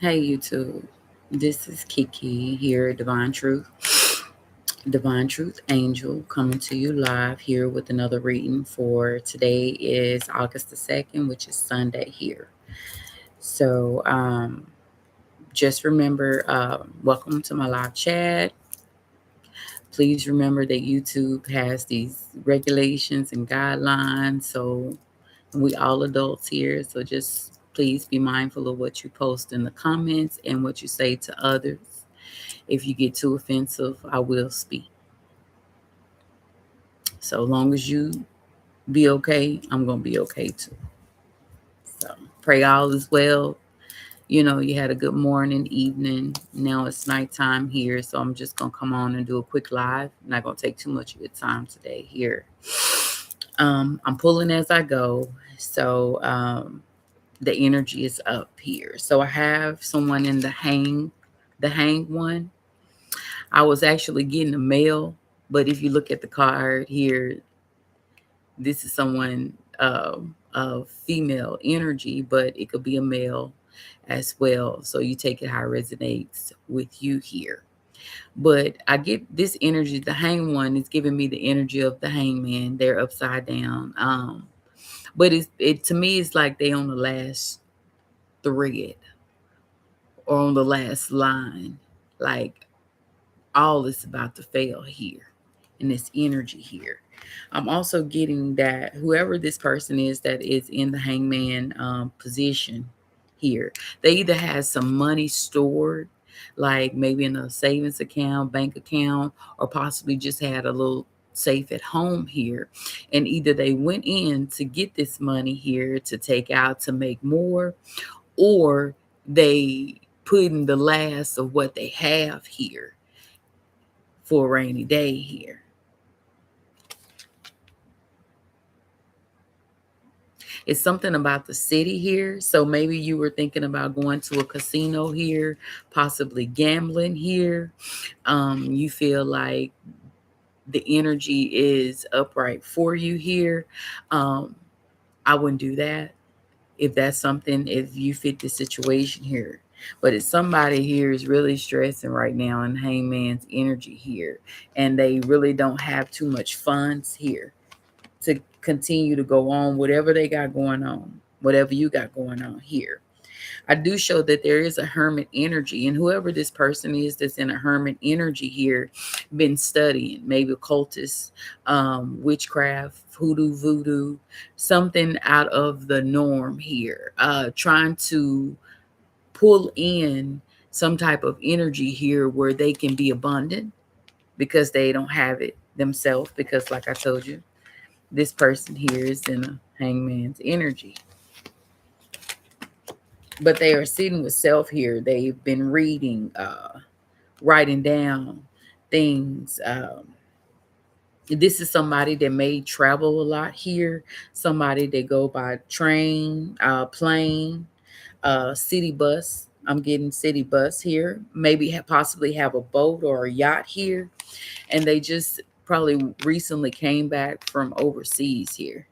Hey YouTube, this is Kiki here, Divine Truth Angel, coming to you live here with another reading for today is August the 2nd, which is Sunday here. So just remember, welcome to my live chat. Please remember that YouTube has these regulations and guidelines. So we all adults here. So just please be mindful of what you post in the comments and what you say to others. If you get too offensive, I will speak. So long as you be okay, I'm going to be okay too. So pray all is well. You know, you had a good morning, evening. Now it's nighttime here. So I'm just going to come on and do a quick live. I'm not going to take too much of your time today here. I'm pulling as I go. So the energy is up here. So I have someone in the hang one. I was actually getting a mail, but if you look at the card here, this is someone of female energy, but it could be a male as well. So you take it how it resonates with you here. But I get this energy. The hang one is giving me the energy of the hangman. They're upside down. But it to me it's like they on the last thread or on the last line. Like all is about to fail here in this energy here. I'm also getting that whoever this person is that is in the hangman position here, they either has some money stored, like maybe in a savings account, bank account, or possibly just had a little safe at home here. And either they went in to get this money here to take out to make more, or they put in the last of what they have here for a rainy day here. It's something about the city here. So maybe you were thinking about going to a casino here, possibly gambling here. You feel like the energy is upright for you here. Um, I wouldn't do that if that's something, if you fit the situation here. But if somebody here is really stressing right now in hangman's energy here, and they really don't have too much funds here to continue to go on whatever they got going on, whatever you got going on here. I do show that there is a hermit energy, and whoever this person is that's in a hermit energy here, been studying maybe occultist, witchcraft, hoodoo, voodoo, something out of the norm here, trying to pull in some type of energy here where they can be abundant because they don't have it themselves. Because, like I told you, this person here is in a hangman's energy. But they are sitting with self here. They've been reading, writing down things. This is somebody that may travel a lot here. Somebody that go by train, plane, city bus. I'm getting city bus here. Maybe possibly have a boat or a yacht here. And they just probably recently came back from overseas here.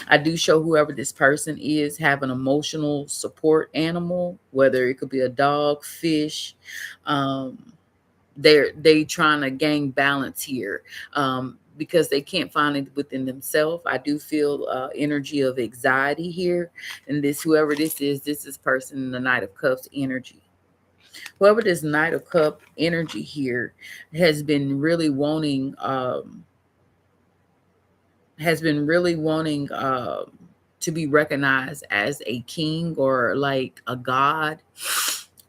I do show whoever this person is have an emotional support animal, whether it could be a dog, fish. Um, they trying to gain balance here because they can't find it within themselves. I do feel energy of anxiety here, and this whoever this is person in the Knight of Cups energy. Whoever this Knight of Cup energy here has been really wanting. Has been really wanting to be recognized as a king or like a god,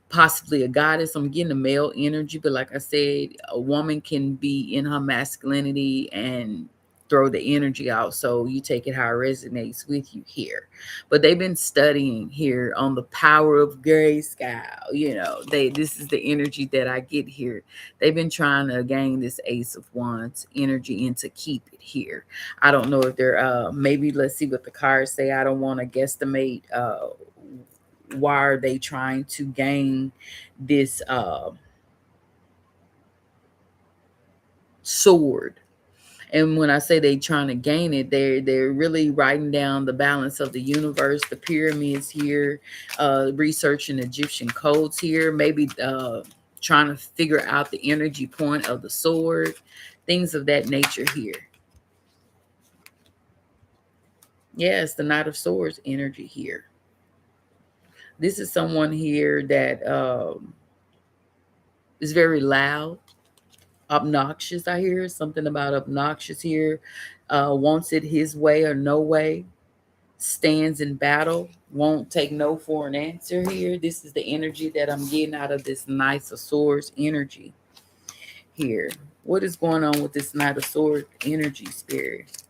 possibly a goddess. I'm getting a male energy, but like I said, a woman can be in her masculinity and throw the energy out. So you take it how it resonates with you here. But they've been studying here on the power of gray sky. You know, this is the energy that I get here. They've been trying to gain this Ace of Wands energy and to keep it here. I don't know if they're maybe let's see what the cards say. I don't want to guesstimate why are they trying to gain this sword. And when I say they trying to gain it, they're really writing down the balance of the universe, the pyramids here, researching Egyptian codes here, maybe trying to figure out the energy point of the sword, things of that nature here. Yes, the Knight of Swords energy here. This is someone here that is very loud, obnoxious. I hear something about obnoxious here. Wants it his way or no way. Stands in battle. Won't take no for an answer here. This is the energy that I'm getting out of this Knight of Swords energy here. What is going on with this Knight of Swords energy, Spirit?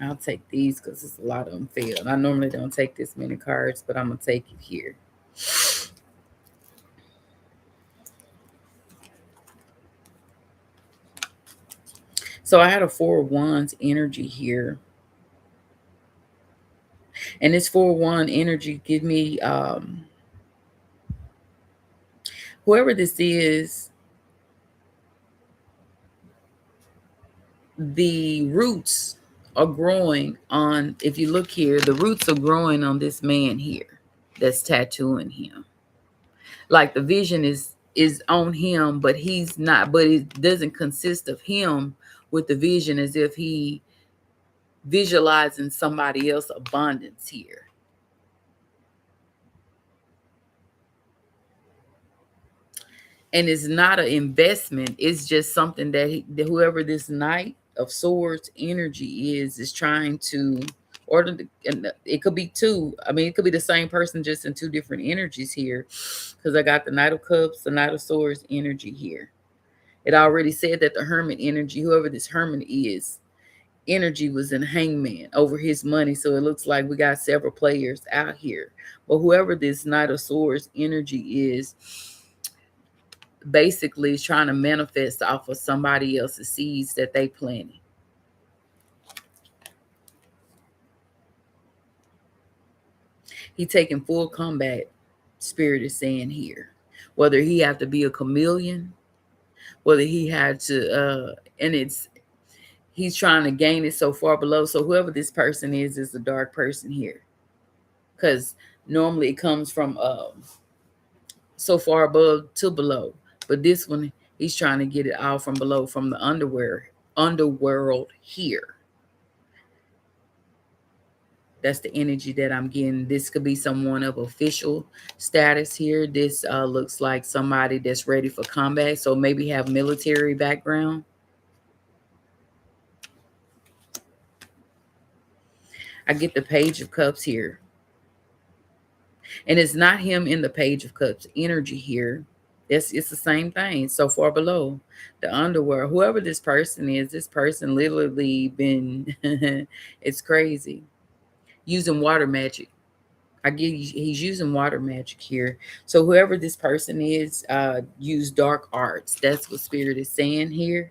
I'll take these because there's a lot of them failed. I normally don't take this many cards, but I'm going to take it here. So I had a Four of Wands energy here. And this 4-1 energy give me whoever this is, the roots are growing on, if you look here, the roots are growing on this man here that's tattooing him. Like the vision is on him, but he's not, but it doesn't consist of him with the vision as if he visualizing somebody else's abundance here. And it's not an investment. It's just something that whoever this Knight of Swords energy is trying to, or it could be two. I mean, it could be the same person just in two different energies here, because I got the Knight of Cups, the Knight of Swords energy here. It already said that the Hermit energy, whoever this Hermit is, energy was in Hangman over his money. So it looks like we got several players out here. But whoever this Knight of Swords energy is, basically is trying to manifest off of somebody else's seeds that they planted. He taking full combat, Spirit is saying here. Whether he have to be a chameleon, whether he had to and he's trying to gain it so far below. So whoever this person is a dark person here. Because normally it comes from so far above to below. But this one, he's trying to get it out from below, from the underworld here. That's the energy that I'm getting. This could be someone of official status here. This looks like somebody that's ready for combat. So maybe have military background. I get the Page of Cups here. And it's not him in the Page of Cups energy here. It's the same thing. So far below, the underworld, whoever this person is, this person literally been, it's crazy, using water magic. He's using water magic here. So whoever this person is, use dark arts. That's what Spirit is saying here.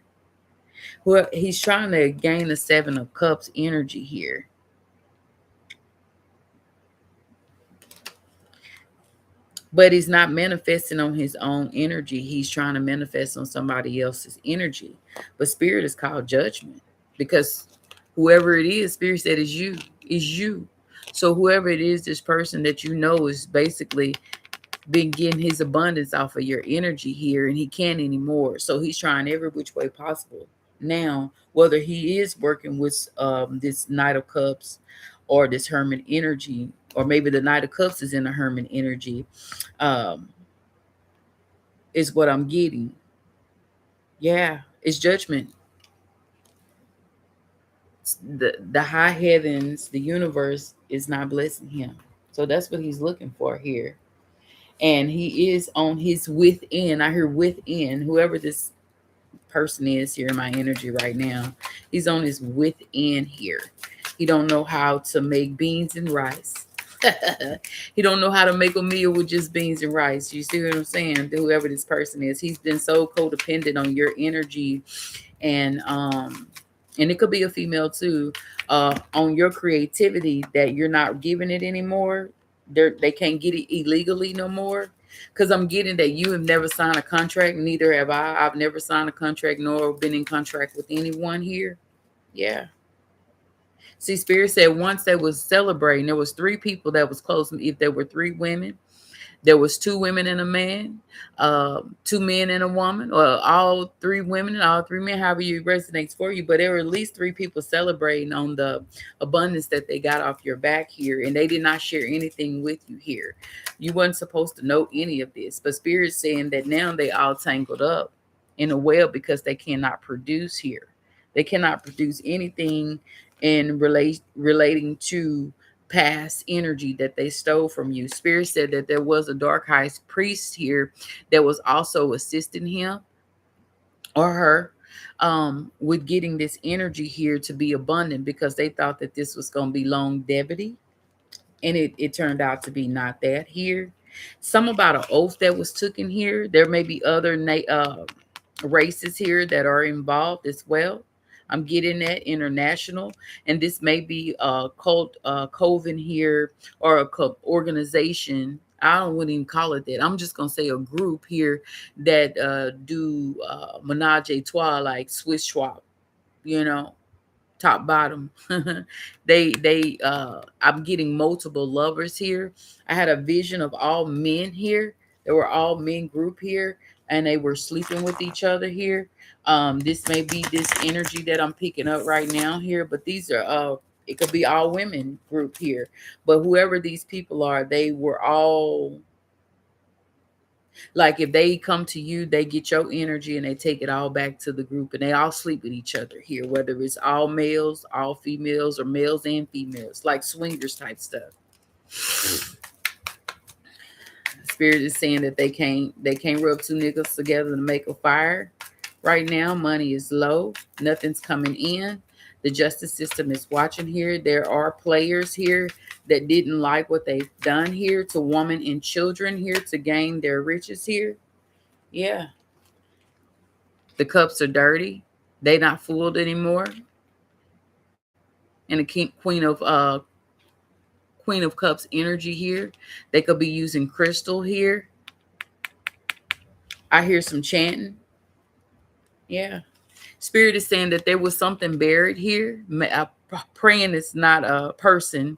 Well, he's trying to gain the Seven of Cups energy here. But he's not manifesting on his own energy. He's trying to manifest on somebody else's energy. But Spirit is called judgment, because whoever it is, Spirit said is you. So whoever it is, this person that you know is basically been getting his abundance off of your energy here, and he can't anymore. So he's trying every which way possible. Now, whether he is working with this Knight of Cups or this Hermit energy, or maybe the Knight of Cups is in a Hermit energy, is what I'm getting. Yeah, it's judgment. The high heavens, the universe is not blessing him. So that's what he's looking for here. And he is on his within. I hear within, whoever this person is here in my energy right now, he's on his within here. He don't know how to make beans and rice. He don't know how to make a meal with just beans and rice. You see what I'm saying? Whoever this person is, he's been so codependent on your energy, and it could be a female too, on your creativity, that you're not giving it anymore. They can't get it illegally no more. Because I'm getting that you have never signed a contract, neither have I. I've never signed a contract nor been in contract with anyone here. Yeah. See, Spirit said once they was celebrating, there was three people that was close. If there were three women, there was two women and a man, two men and a woman, or all three women and all three men, however you resonates for you. But there were at least three people celebrating on the abundance that they got off your back here, and they did not share anything with you here. You weren't supposed to know any of this, but Spirit's saying that now they all tangled up in a web because they cannot produce here. They cannot produce anything in relating to past energy that they stole from you. Spirit said that there was a dark high priest here that was also assisting him or her with getting this energy here to be abundant because they thought that this was going to be longevity, and it turned out to be not that here. Some about an oath that was taken here. There may be other races here that are involved as well. I'm getting that international, and this may be a cult, coven here, or a organization. I don't wouldn't even call it that. I'm just gonna say a group here that do menage a trois, like Swiss swap, you know, top bottom. I'm getting multiple lovers here. I had a vision of all men here. There were all men group here, and they were sleeping with each other here. This may be this energy that I'm picking up right now here, but these are it could be all women group here. But whoever these people are, they were all like, if they come to you, they get your energy and they take it all back to the group, and they all sleep with each other here, whether it's all males, all females, or males and females, like swingers type stuff. Spirit is saying that they can't rub two niggas together to make a fire. Right now, money is low, nothing's coming in. The justice system is watching here. There are players here that didn't like what they've done here to women and children here to gain their riches here. Yeah. The cups are dirty. They not fooled anymore. And the Queen of Cups energy here. They could be using crystal here. I hear some chanting. Yeah. Spirit is saying that there was something buried here. I'm praying it's not a person,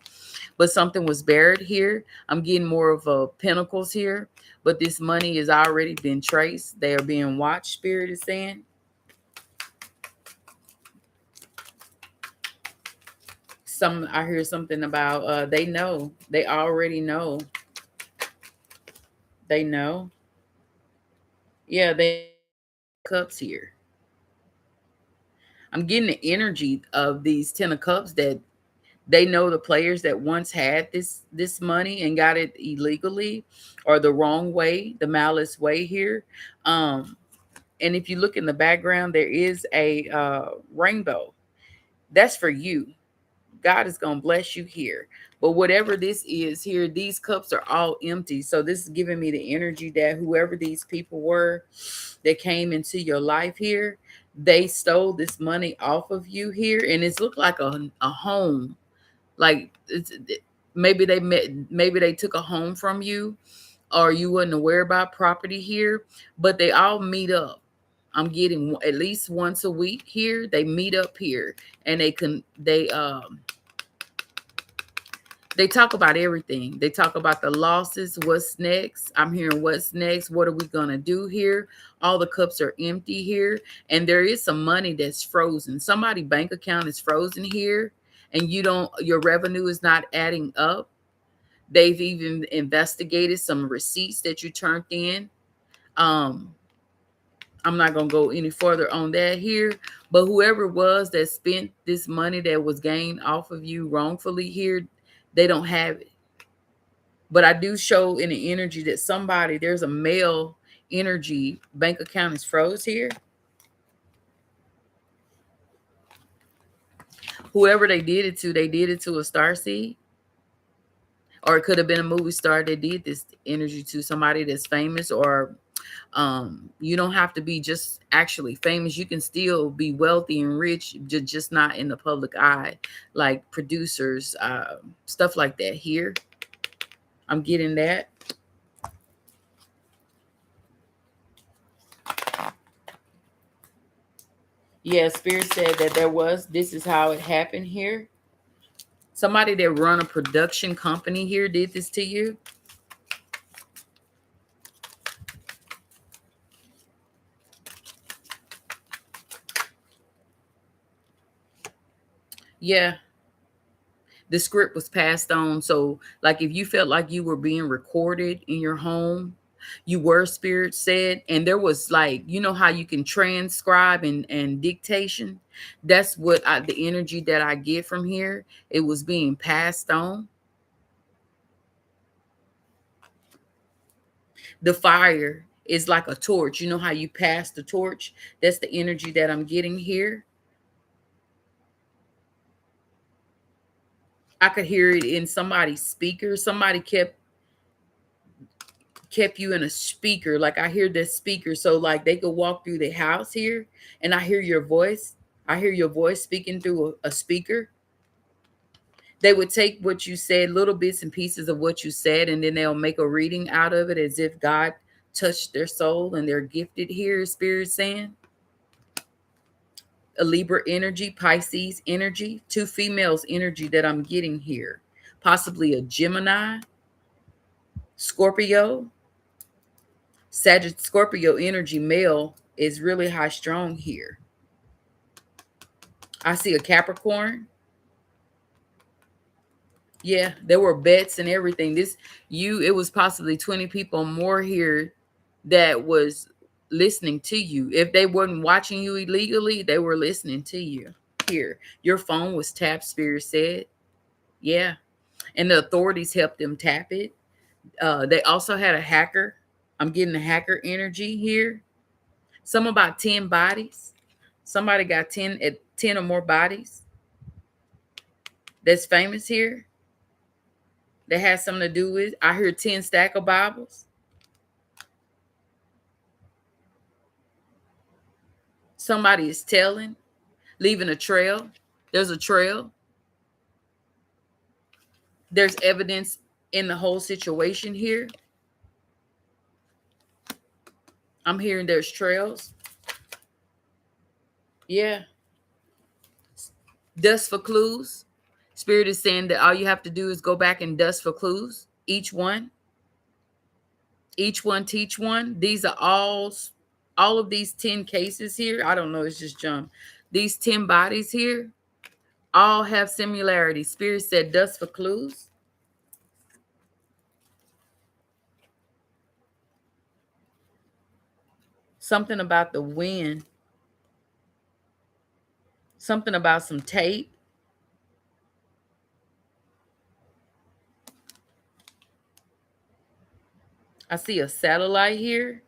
but something was buried here. I'm getting more of a pentacles here, but this money has already been traced. They are being watched, Spirit is saying. I hear something about they know. They already know. They know. Yeah, they cups here. I'm getting the energy of these 10 of cups that they know the players that once had this money and got it illegally or the wrong way, the malice way here. And if you look in the background, there is a rainbow. That's for you. God is going to bless you here. But whatever this is here, these cups are all empty. So this is giving me the energy that whoever these people were that came into your life here, they stole this money off of you here. And it's looked like a home. Like maybe they took a home from you, or you wasn't aware about property here, but they all meet up. I'm getting at least once a week here. They meet up here, and they talk about everything. They talk about the losses, what's next. I'm hearing what's next. What are we going to do here? All the cups are empty here. And there is some money that's frozen. Somebody's bank account is frozen here. And your revenue is not adding up. They've even investigated some receipts that you turned in. I'm not going to go any further on that here. But whoever it was that spent this money that was gained off of you wrongfully here, they don't have it. But I do show in the energy that there's a male energy bank account is froze here. Whoever they did it to a starseed. Or it could have been a movie star that did this energy to somebody that's famous, or you don't have to be just actually famous. You can still be wealthy and rich, just not in the public eye, like producers, stuff like that here. I'm getting that. Yeah, Spirit said that this is how it happened here. Somebody that run a production company here did this to you. Yeah, the script was passed on. So, like, if you felt like you were being recorded in your home, you were, Spirit said, and there was, like, you know how you can transcribe and dictation. That's what the energy that I get from here. It was being passed on. The fire is like a torch. You know how you pass the torch? That's the energy that I'm getting here. I could hear it in somebody's speaker. Somebody kept you in a speaker. Like, I hear this speaker. So, like, they could walk through the house here and I hear your voice. I hear your voice speaking through a speaker. They would take what you said, little bits and pieces of what you said, and then they'll make a reading out of it as if God touched their soul and they're gifted here, Spirit saying. A Libra energy, Pisces energy, two females energy that I'm getting here. Possibly a Gemini, Scorpio, Scorpio energy male is really high strong here. I see a Capricorn. Yeah, there were bets and everything. It was possibly 20 people more here that was listening to you. If they weren't watching you illegally, they were listening to you here. Your phone was tapped, Spirit said. Yeah. And the authorities helped them tap it. They also had a hacker. I'm getting a hacker energy here. Some about 10 bodies. Somebody got 10 or more bodies that's famous here. That has something to do with. I heard 10 stack of Bibles. Somebody is telling, leaving a trail. There's a trail. There's evidence in the whole situation here. I'm hearing there's trails. Yeah. Dust for clues. Spirit is saying that all you have to do is go back and dust for clues. Each one teach one. These are all of these 10 cases here. I don't know. It's just jump. These 10 bodies here all have similarities. Spirit said dust for clues. Something about the wind. Something about some tape. I see a satellite here.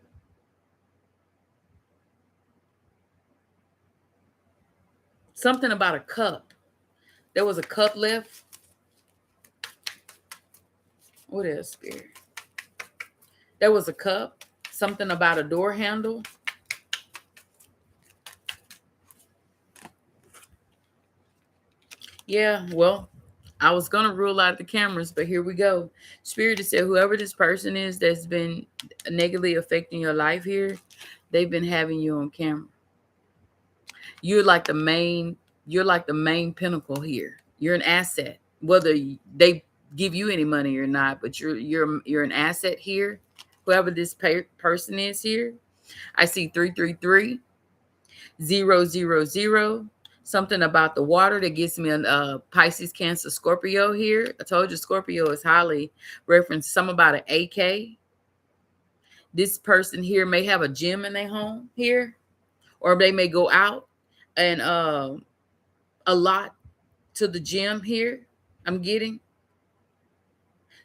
Something about a cup. There was a cup left. What else, Spirit? There was a cup. Something about a door handle. Yeah, well, I was going to rule out the cameras, but here we go. Spirit has said whoever this person is that's been negatively affecting your life here, they've been having you on camera. You're like the main pinnacle here. You're an asset. Whether they give you any money or not, but you're an asset here. Whoever this person is here. I see 333 000. Something about the water that gives me a Pisces, Cancer, Scorpio here. I told you Scorpio is highly referenced. Some about an AK. This person here may have a gym in their home here, or they may go out and a lot to the gym here. I'm getting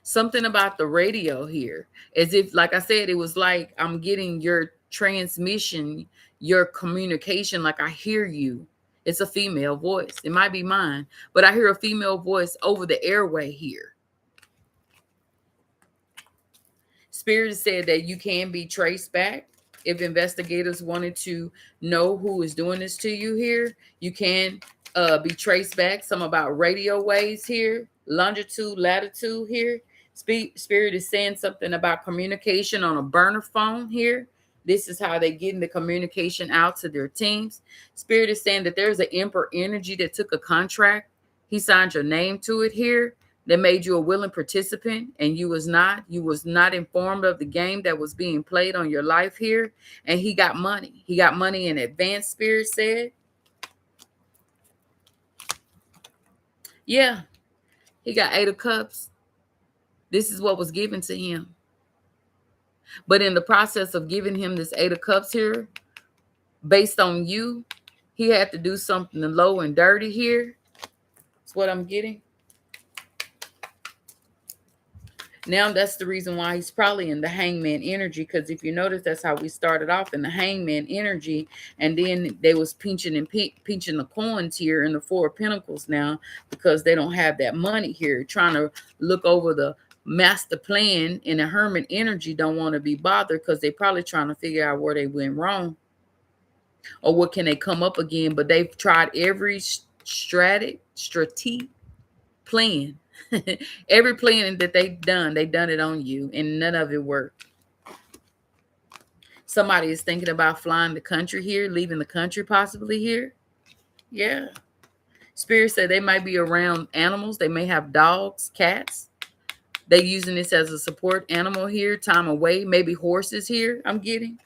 something about the radio here, as if, like I said, it was like I'm getting your transmission, your communication. Like I hear you. It's a female voice. It might be mine, but I hear a female voice over the airway here. Spirit said that you can be traced back. If investigators wanted to know who is doing this to you here, you can be traced back. Some about radio waves here, longitude, latitude here. Spirit is saying something about communication on a burner phone here. This is how they getting the communication out to their teams. Spirit is saying that there's an emperor energy that took a contract. He signed your name to it here. That made you a willing participant, and you was not. You was not informed of the game that was being played on your life here. And he got money. He got money in advance, Spirit said. Yeah, he got 8 of Cups. This is what was given to him. But in the process of giving him this 8 of Cups here, based on you, he had to do something low and dirty here. That's what I'm getting. Now that's the reason why he's probably in the hangman energy, because if you notice, that's how we started off in the hangman energy, and then they was pinching the coins here in the 4 of Pentacles now, because they don't have that money here, trying to look over the master plan. In the hermit energy, don't want to be bothered, because they probably trying to figure out where they went wrong or what can they come up again. But they've tried every strategy plan. Every plan that they've done it on you, and none of it worked. Somebody is thinking about flying the country here, leaving the country possibly here. Yeah. Spirit said they might be around animals. They may have dogs, cats. They're using this as a support animal here, time away. Maybe horses here, I'm getting.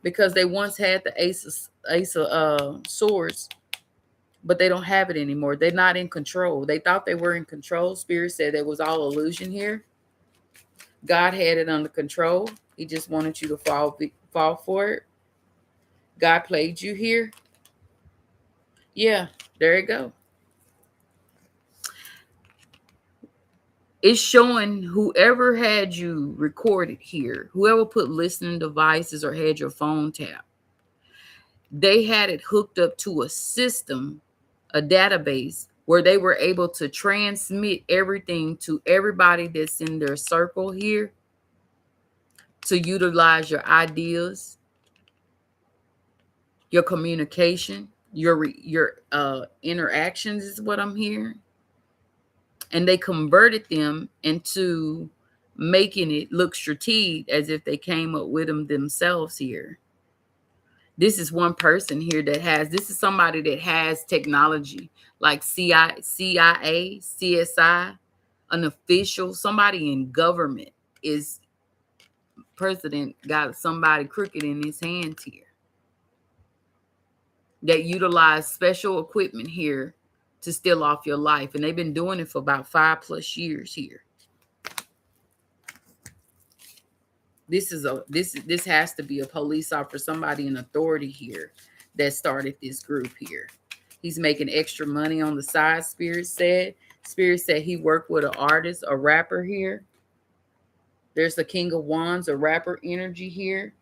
Because they once had the ace of swords, but they don't have it anymore. They're not in control. They thought they were in control. Spirit said it was all illusion here. God had it under control. He just wanted you to fall for it. God played you here. Yeah, there you go. It's showing whoever had you recorded here, whoever put listening devices or had your phone tapped, they had it hooked up to a system, a database, where they were able to transmit everything to everybody that's in their circle here, to utilize your ideas, your communication, your interactions is what I'm hearing. And they converted them into making it look strategic, as if they came up with them themselves here. This is one person here this is somebody that has technology, like CIA, CSI, an official, somebody in government is president, got somebody crooked in his hands here that utilize special equipment here to steal off your life. And they've been doing it for about 5+ years here. This has to be a police officer, somebody in authority here that started this group here. He's making extra money on the side, Spirit said. Spirit said he worked with an artist, a rapper here. There's the King of Wands, a rapper energy here.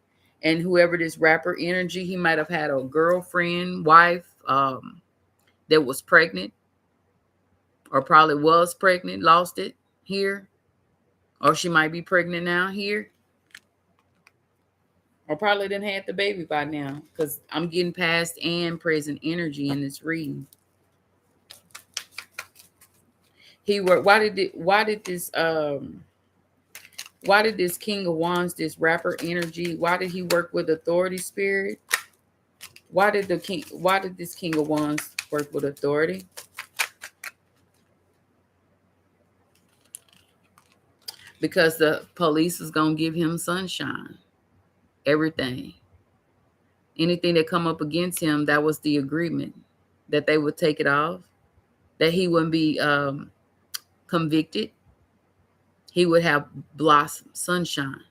And whoever this rapper energy, he might have had a girlfriend, wife, that was pregnant, or probably was pregnant, lost it here. Or she might be pregnant now here. Or probably didn't have the baby by now, because I'm getting past and present energy in this reading. Why did this King of Wands, this rapper energy, why did he work with authority, Spirit? Why did this King of Wands work with authority? Because the police is going to give him sunshine. Everything. Anything that come up against him, that was the agreement, that they would take it off, that he wouldn't be convicted. He would have blossom, sunshine.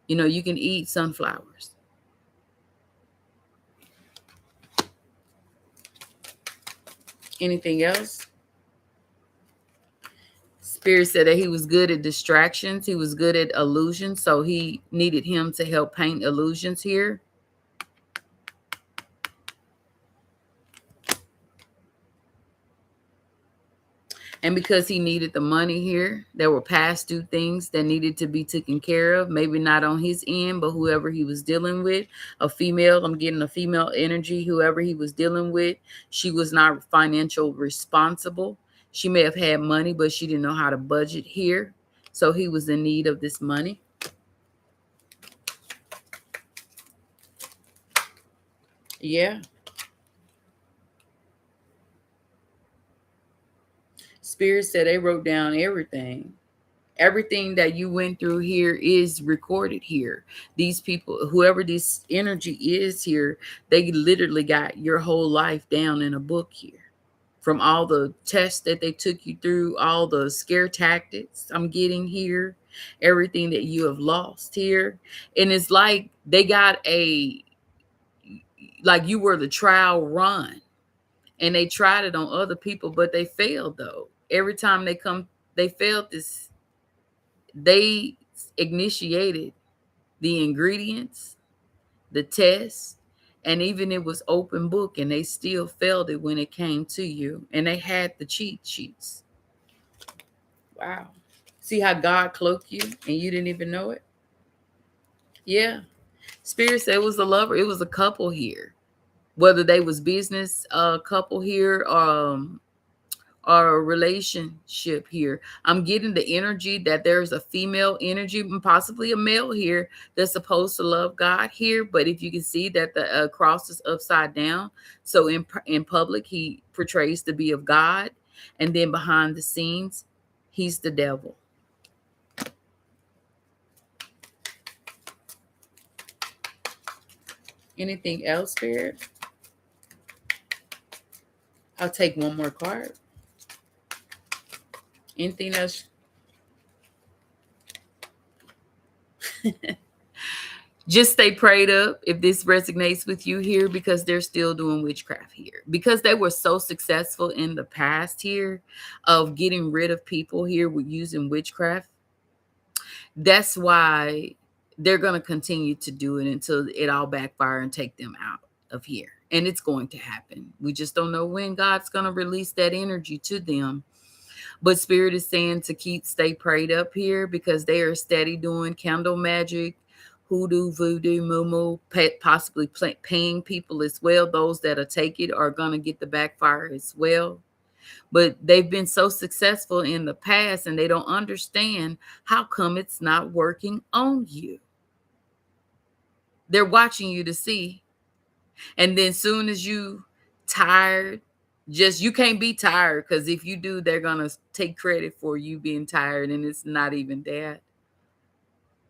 You know, you can eat sunflowers. Anything else? Spirit said that he was good at distractions. He was good at illusions. So he needed him to help paint illusions here. And because he needed the money here, there were past due things that needed to be taken care of. Maybe not on his end, but whoever he was dealing with. A female, I'm getting a female energy. Whoever he was dealing with, she was not financial responsible. She may have had money, but she didn't know how to budget here. So he was in need of this money. Yeah. Spirit said they wrote down everything. Everything that you went through here is recorded here. These people, whoever this energy is here, they literally got your whole life down in a book here. From all the tests that they took you through, all the scare tactics I'm getting here, everything that you have lost here. And it's like they got like you were the trial run, and they tried it on other people, but they failed though. Every time they failed this. They initiated the ingredients, the test, and even it was open book, and they still failed it when it came to you. And they had the cheat sheets. Wow. See how God cloaked you and you didn't even know it? Yeah. Spirit said it was a lover. It was a couple here. Whether they was business couple here, or a relationship here. I'm getting the energy that there's a female energy and possibly a male here that's supposed to love God here. But if you can see that the cross is upside down, so in public he portrays to be of God, and then behind the scenes he's the devil. Anything else, Spirit? I'll take one more card. Anything else? Just stay prayed up if this resonates with you here, because they're still doing witchcraft here. Because they were so successful in the past here of getting rid of people here with using witchcraft. That's why they're going to continue to do it until it all backfire and take them out of here. And it's going to happen. We just don't know when God's going to release that energy to them. But Spirit is saying to stay prayed up here, because they are steady doing candle magic, hoodoo, voodoo, moo, possibly paying people as well. Those that are take it are going to get the backfire as well. But they've been so successful in the past, and they don't understand how come it's not working on you. They're watching you to see. And then soon as you tired, you can't be tired, because if you do, they're going to take credit for you being tired, and it's not even that.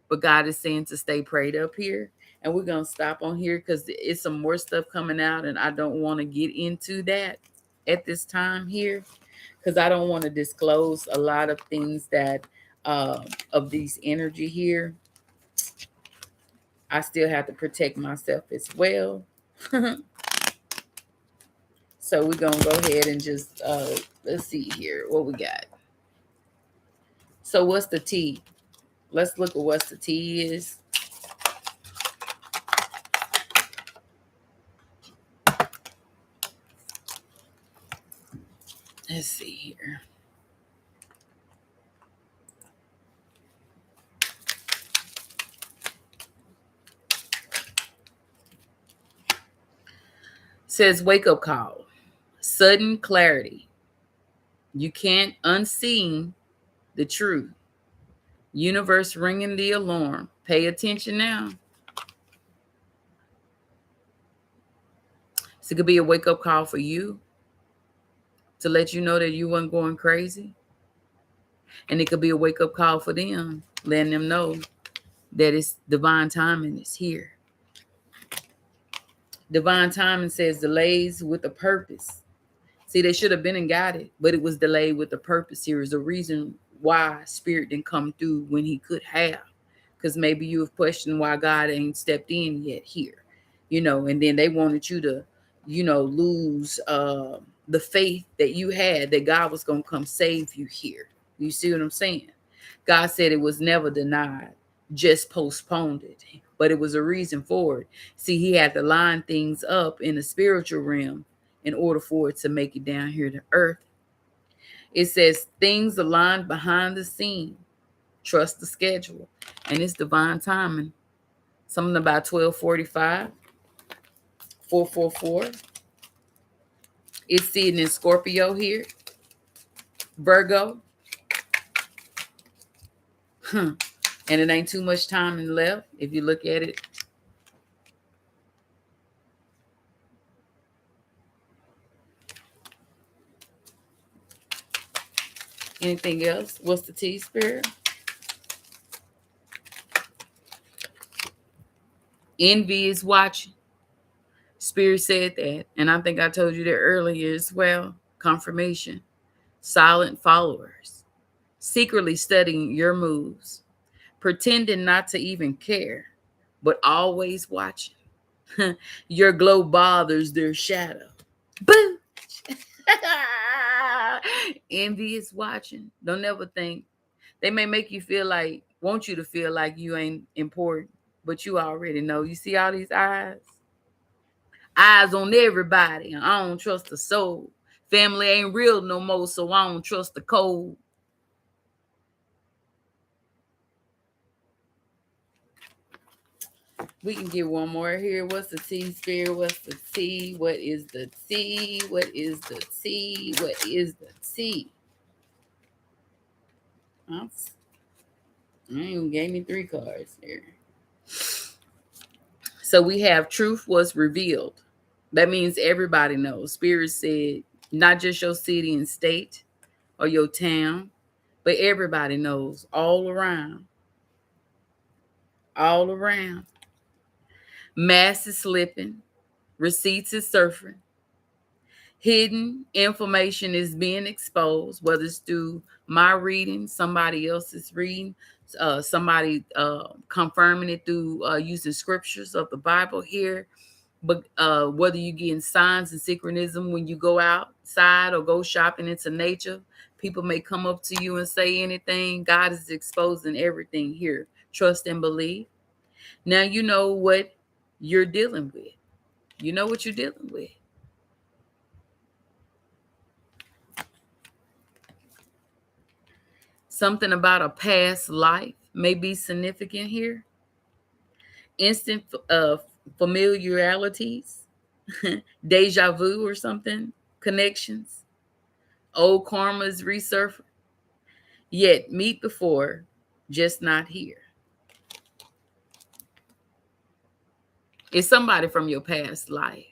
But God is saying to stay prayed up here. And we're going to stop on here because it's some more stuff coming out, and I don't want to get into that at this time here, because I don't want to disclose a lot of things that of these energy here. I still have to protect myself as well. So we're going to go ahead and just, let's see here what we got. So what's the T? Let's look at what the T is. Let's see here. Says wake up call. Sudden clarity. You can't unseen the truth. Universe ringing the alarm. Pay attention now. So it could be a wake up call for you to let you know that you weren't going crazy. And it could be a wake up call for them, letting them know that it's divine timing is here. Divine timing says delays with a purpose. See, they should have been and got it, but it was delayed with a purpose. Here is a reason why Spirit didn't come through when he could have. Because maybe you have questioned why God ain't stepped in yet here. And then they wanted you to, lose the faith that you had that God was going to come save you here. You see what I'm saying? God said it was never denied, just postponed it. But it was a reason for it. See, he had to line things up in the spiritual realm in order for it to make it down here to earth. It says things aligned behind the scene. Trust the schedule. And it's divine timing. Something about 1245, 444. It's sitting in Scorpio here. Virgo. And it ain't too much time left if you look at it. Anything else? What's the T, Spirit? Envy is watching. Spirit said that. And I think I told you that earlier as well. Confirmation. Silent followers. Secretly studying your moves. Pretending not to even care, but always watching. Your glow bothers their shadow. Boo! Envy is watching. Don't ever think. They may make you feel like, want you to feel like you ain't important, but you already know. You see all these eyes? Eyes on everybody. I don't trust the soul. Family ain't real no more, so I don't trust the code. We can get one more here. What's the T, Spirit? What's the T? What is the T? What is the T? What is the T? You gave me 3 cards there. So we have truth was revealed. That means everybody knows. Spirit said not just your city and state or your town, but everybody knows all around. All around. Mass is slipping. Receipts is surfing. Hidden information is being exposed, whether it's through my reading, somebody else's reading, somebody confirming it through using scriptures of the Bible here. But whether you're getting signs and synchronism when you go outside or go shopping into nature, people may come up to you and say anything. God is exposing everything here. Trust and believe. Now you know what you're dealing with. You know what you're dealing with. Something about a past life may be significant here. Instant familiarities, deja vu or something, connections, old karmas resurface. Yet meet before, just not here. It's somebody from your past life,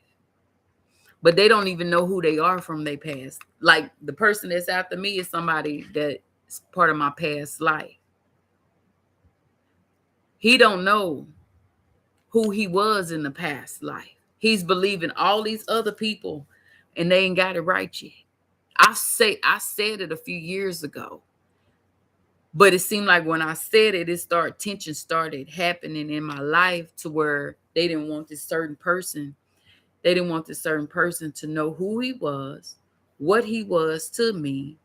but they don't even know who they are from their past. Like the person that's after me is somebody that's part of my past life. He don't know who he was in the past life. He's believing all these other people and they ain't got it right yet. I said it a few years ago, but it seemed like when I said it, tension started happening in my life to where they didn't want this certain person. They didn't want this certain person to know who he was, what he was to me,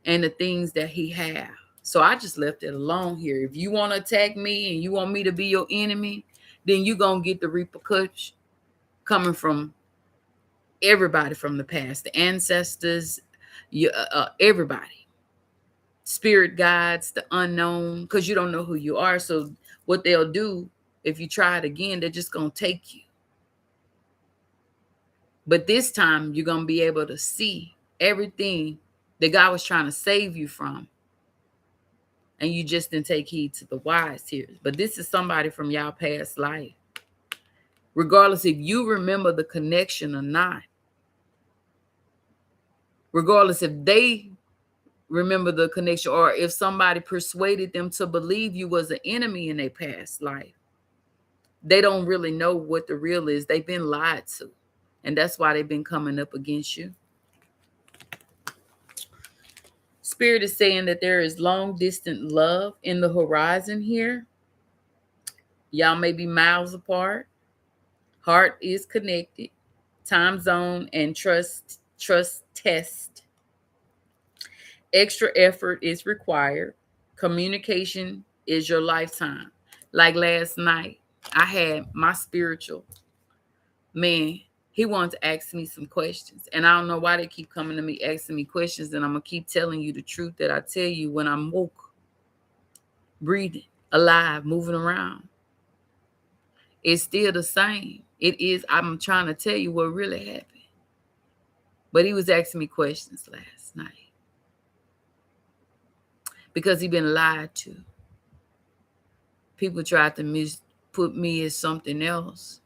and the things that he had. So I just left it alone here. If you want to attack me and you want me to be your enemy, then you're going to get the repercussion coming from everybody from the past, the ancestors, everybody, spirit guides, the unknown, because you don't know who you are. So what they'll do, if you try it again, they're just going to take you. But this time you're going to be able to see everything that God was trying to save you from. And you just didn't take heed to the wise here. But this is somebody from y'all past life. Regardless if you remember the connection or not. Regardless if they remember the connection or if somebody persuaded them to believe you was an enemy in their past life. They don't really know what the real is. They've been lied to. And that's why they've been coming up against you. Spirit is saying that there is long distant love in the horizon here. Y'all may be miles apart. Heart is connected. Time zone and trust test. Extra effort is required. Communication is your lifetime. Like last night, I had my spiritual man. He wanted to ask me some questions. And I don't know why they keep coming to me asking me questions. And I'm going to keep telling you the truth that I tell you when I'm woke, breathing, alive, moving around. It's still the same. It is. I'm trying to tell you what really happened. But he was asking me questions last night. Because he been lied to. People tried to put me as something else,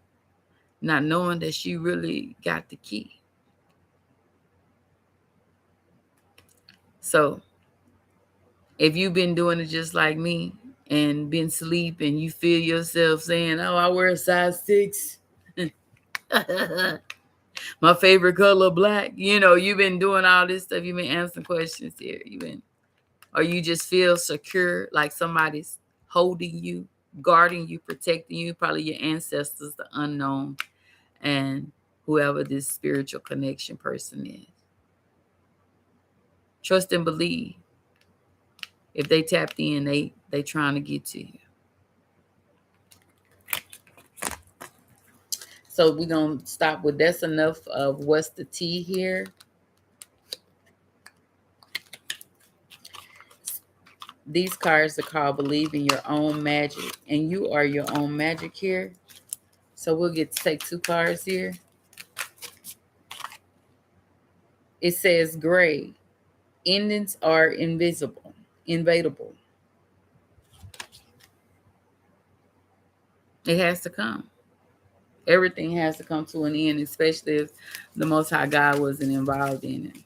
not knowing that she really got the key. So If you've been doing it just like me and been asleep and you feel yourself saying, oh, I wear a size 6. My favorite color, black. You've been doing all this stuff. You've been answering questions here. Or you just feel secure, like somebody's holding you, guarding you, protecting you. Probably your ancestors, the unknown, and whoever this spiritual connection person is. Trust and believe. If they tapped in, they trying to get to you. So we're going to stop with that's enough of what's the tea here. These cards are called Believe in Your Own Magic. And you are your own magic here. So we'll get to take 2 cards here. It says gray. Endings are invadable. It has to come. Everything has to come to an end, especially if the Most High God wasn't involved in it.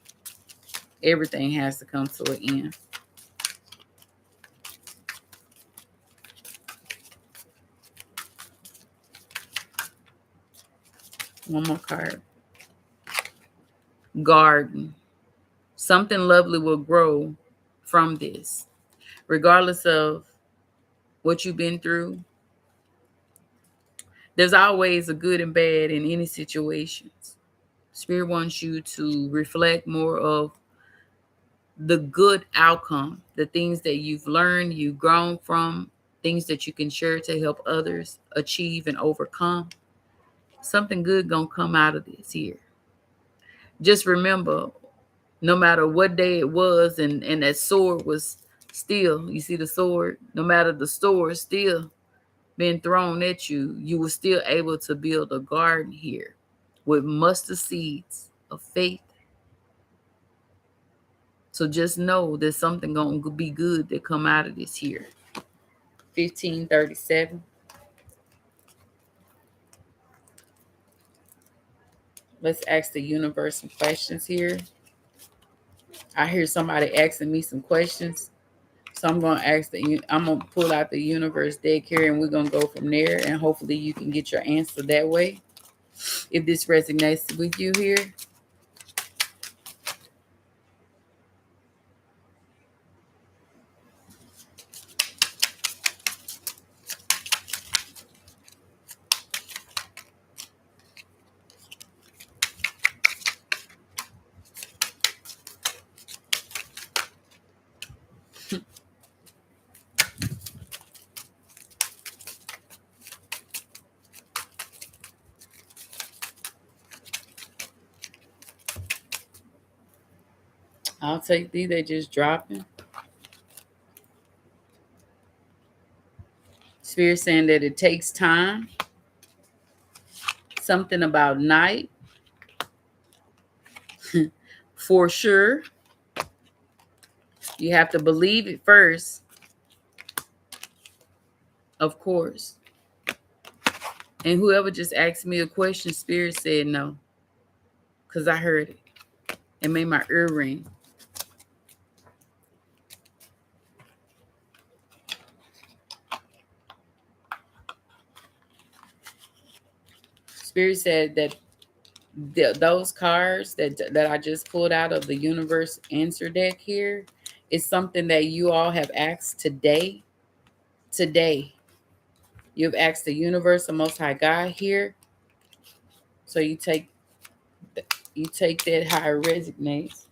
Everything has to come to an end. One more card. Garden. Something lovely will grow from this. Regardless of what you've been through, there's always a good and bad in any situations. Spirit wants you to reflect more of the good outcome, the things that you've learned, you've grown from, things that you can share to help others achieve and overcome. Something good gonna come out of this here. Just remember, no matter what day it was, and that sword was still, you see the sword, no matter the sword still been thrown at you, you were still able to build a garden here with mustard seeds of faith. So just know there's something going to be good that come out of this here. 1537. Let's ask the universe some questions here. I hear somebody asking me some questions. So I'm going to pull out the universe deck here, and we're going to go from there. And hopefully you can get your answer that way. If this resonates with you here. I'll take these. They just dropping. Spirit saying that it takes time. Something about night. For sure. You have to believe it first. Of course. And whoever just asked me a question, Spirit said no. Because I heard it. It made my ear ring. Spirit said that those cards that I just pulled out of the universe answer deck here is something that you all have asked today. Today. You've asked the universe, the Most High God here. So you take that how it resonates.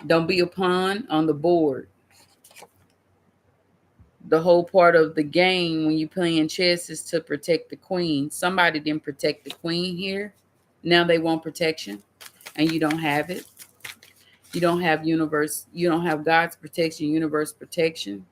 Don't be a pawn on the board. The whole part of the game when you're playing chess is to protect the queen. Somebody didn't protect the queen here. Now they want protection, and you don't have it. You don't have God's protection, universe protection.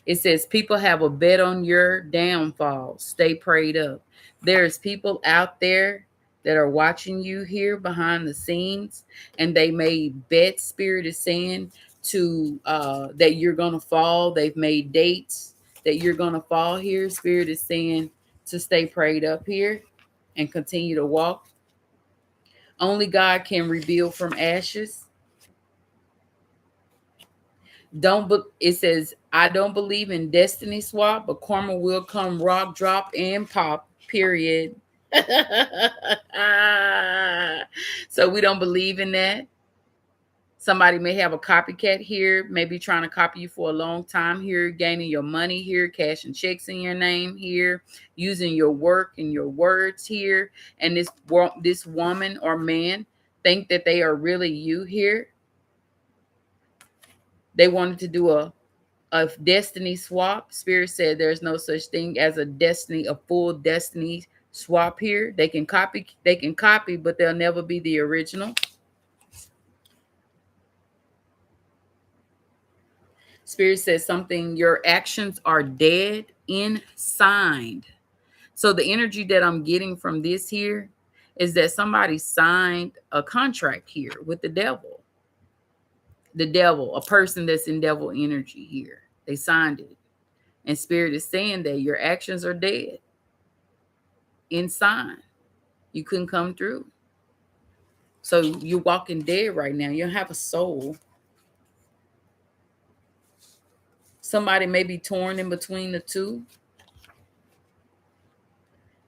It says people have a bet on your downfall. Stay prayed up. There's people out there that are watching you here behind the scenes, and they made bets. Spirit is saying to that you're gonna fall. They've made dates. that you're going to fall here. Spirit is saying to stay prayed up here and continue to walk. Only God can rebuild from ashes. It says, I don't believe in destiny swap, but karma will come, rock, drop, and pop, period. So we don't believe in that. Somebody may have a copycat here, maybe trying to copy you for a long time here, gaining your money here, cashing checks in your name here, using your work and your words here. And this woman or man think that they are really you here. They wanted to do a destiny swap. Spirit said there's no such thing as a full destiny swap here. They can copy, but they'll never be the original. Spirit says something, your actions are dead inside. So the energy that I'm getting from this here is that somebody signed a contract here with the devil. The devil, a person that's in devil energy here. They signed it. And Spirit is saying that your actions are dead inside. You couldn't come through. So you're walking dead right now. You don't have a soul. Somebody may be torn in between the two.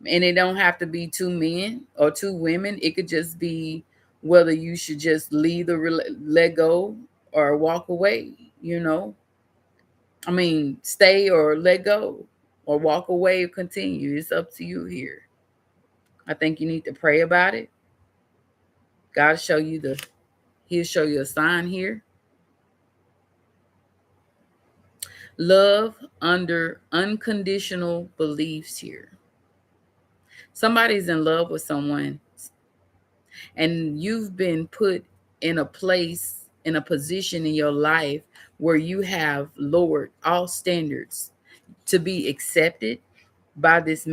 And it don't have to be two men or two women. It could just be whether you should just let go or walk away, I mean, stay or let go or walk away or continue. It's up to you here. I think you need to pray about it. God he'll show you a sign here. Love under unconditional beliefs here. Somebody's in love with someone and you've been put in a place, in a position in your life where you have lowered all standards to be accepted by this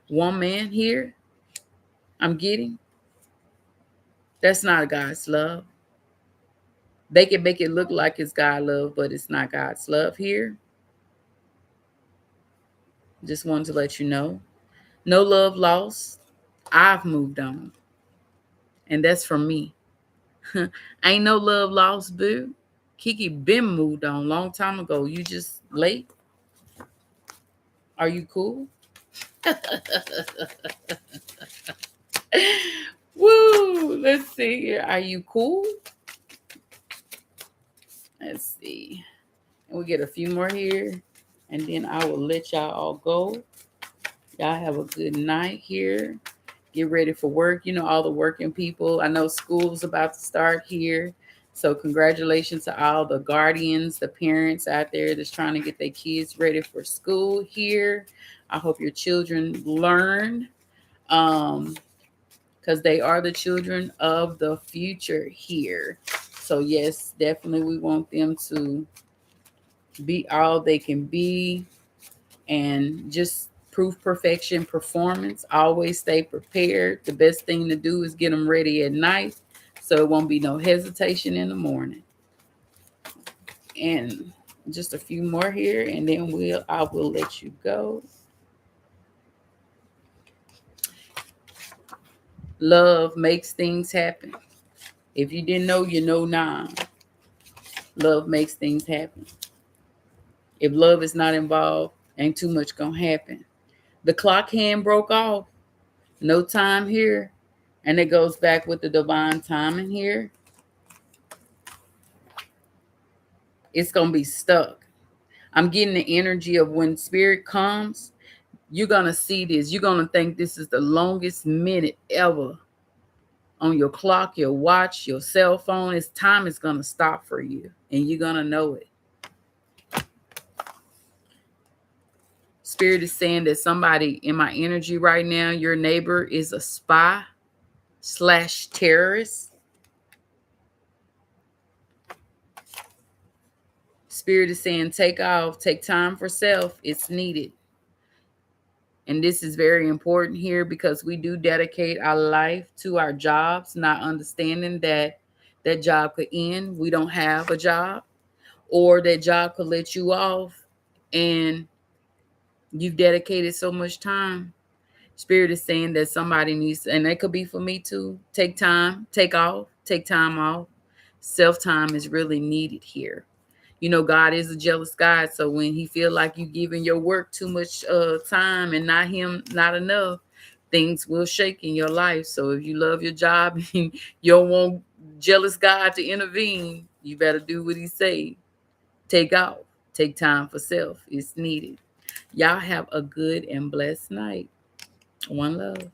one man here. I'm getting. That's not God's love. They can make it look like it's God's love, but it's not God's love here. Just wanted to let you know. No love lost. I've moved on. And that's from me. Ain't no love lost, boo. Kiki been moved on long time ago. You just late? Are you cool? Woo! Let's see here. Are you cool? Let's see. And we get a few more here. And then I will let y'all all go. Y'all have a good night here. Get ready for work. All the working people. I know school's about to start here. So congratulations to all the guardians, the parents out there that's trying to get their kids ready for school here. I hope your children learn because they are the children of the future here. So yes, definitely we want them to be all they can be and just prove perfection, performance. Always stay prepared. The best thing to do is get them ready at night so it won't be no hesitation in the morning. And just a few more here, and then I will let you go. Love makes things happen. If you didn't know, you know now. Love makes things happen. If love is not involved, ain't too much gonna happen. The clock hand broke off. No time here. And it goes back with the divine timing here. It's going to be stuck. I'm getting the energy of when spirit comes, you're going to see this. You're going to think this is the longest minute ever on your clock, your watch, your cell phone. Time is going to stop for you, and you're going to know it. Spirit is saying that somebody in my energy right now, your neighbor is a spy / terrorist. Spirit is saying take off, take time for self. It's needed. And this is very important here because we do dedicate our life to our jobs, not understanding that that job could end. We don't have a job, or that job could let you off and You've dedicated so much time. Spirit is saying that somebody needs, and that could be for me too. Take time, take time off. Self time is really needed here. You know, God is a jealous God, so when He feel like you giving your work too much time and not Him, not enough, things will shake in your life. So if you love your job and you don't want jealous God to intervene, you better do what He say. Take off, take time for self. It's needed. Y'all have a good and blessed night. One love.